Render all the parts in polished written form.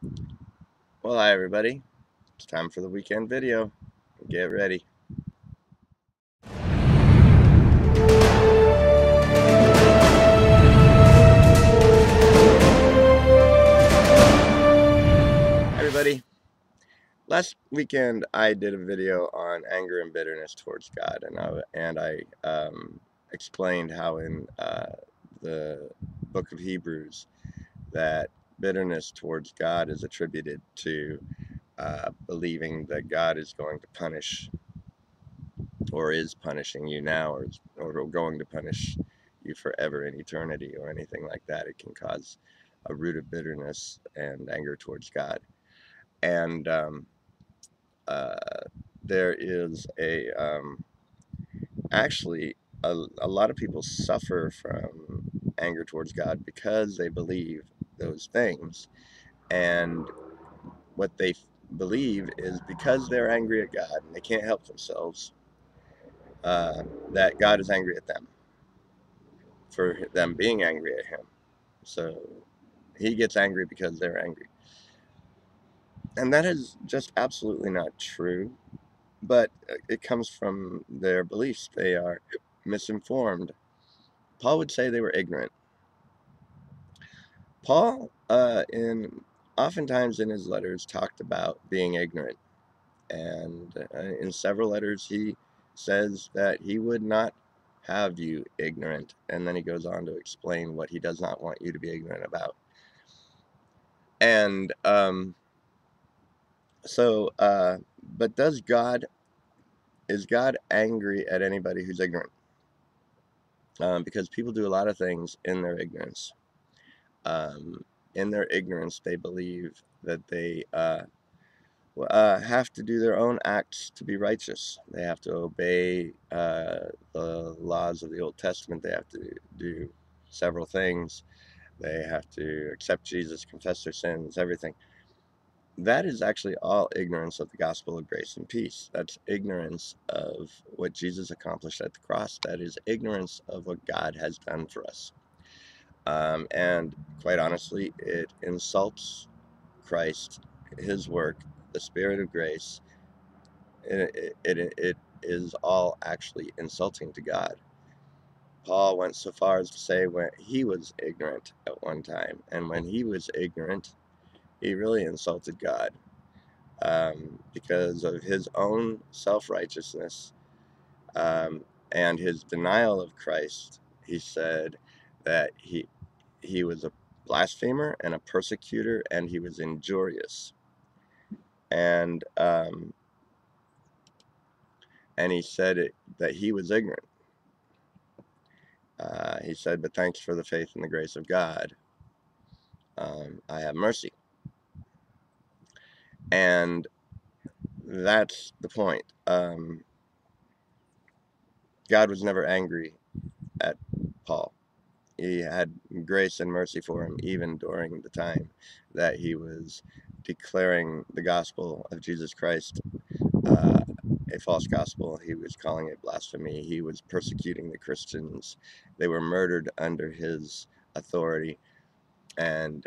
Well, hi everybody. It's time for the weekend video. Get ready. Hi everybody. Last weekend I did a video on anger and bitterness towards God, and I explained how in the book of Hebrews that bitterness towards God is attributed to believing that God is going to punish or is punishing you now or going to punish you forever in eternity or anything like that. It can cause a root of bitterness and anger towards God. And uh, there is actually a lot of people suffer from anger towards God because they believe those things. And what they believe is because they're angry at God and they can't help themselves, that God is angry at them for them being angry at him. So he gets angry because they're angry. And that is just absolutely not true, but it comes from their beliefs. They are misinformed. Paul would say they were ignorant. Paul, oftentimes in his letters, talked about being ignorant. And in several letters, he says that he would not have you ignorant. And then he goes on to explain what he does not want you to be ignorant about. And So, but is God angry at anybody who's ignorant? Because people do a lot of things in their ignorance. In their ignorance, they believe that they have to do their own acts to be righteous. They have to obey the laws of the Old Testament. They have to do several things. They have to accept Jesus, confess their sins, everything. That is actually all ignorance of the gospel of grace and peace. That's ignorance of what Jesus accomplished at the cross. That is ignorance of what God has done for us. And quite honestly, it insults Christ, his work, the Spirit of grace. It is all actually insulting to God. Paul went so far as to say when he was ignorant at one time, and when he was ignorant, he really insulted God. Because of his own self-righteousness, and his denial of Christ. He said that he was a blasphemer and a persecutor, and he was injurious. And and he said that he was ignorant. He said, "But thanks for the faith and the grace of God. I have mercy." And that's the point. God was never angry at Paul. He had grace and mercy for him even during the time that he was declaring the gospel of Jesus Christ uh, a false gospel. He was calling it blasphemy. He was persecuting the Christians. They were murdered under his authority, and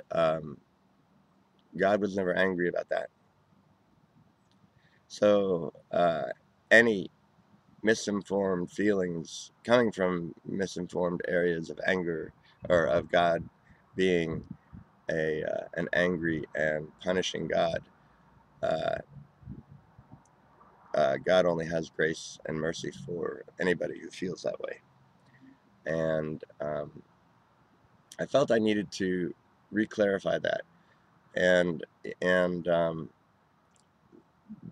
God was never angry about that. So any misinformed feelings coming from misinformed areas of anger or of God being an angry and punishing God. Uh, God only has grace and mercy for anybody who feels that way. And I felt I needed to re-clarify that. And and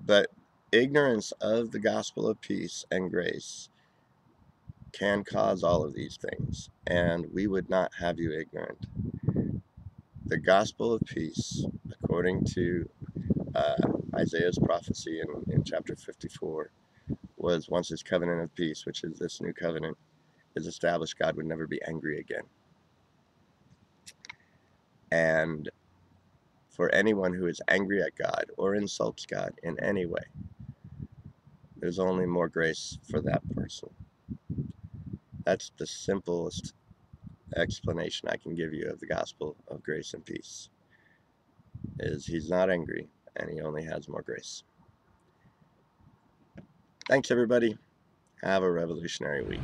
but ignorance of the gospel of peace and grace can cause all of these things, and we would not have you ignorant. The gospel of peace, according to uh, Isaiah's prophecy in chapter 54, was once his covenant of peace, which is this new covenant, is established, God would never be angry again. And for anyone who is angry at God or insults God in any way, there's only more grace for that person. That's the simplest explanation I can give you of the gospel of grace and peace. is he's not angry, and he only has more grace. Thanks, everybody. Have a revolutionary week.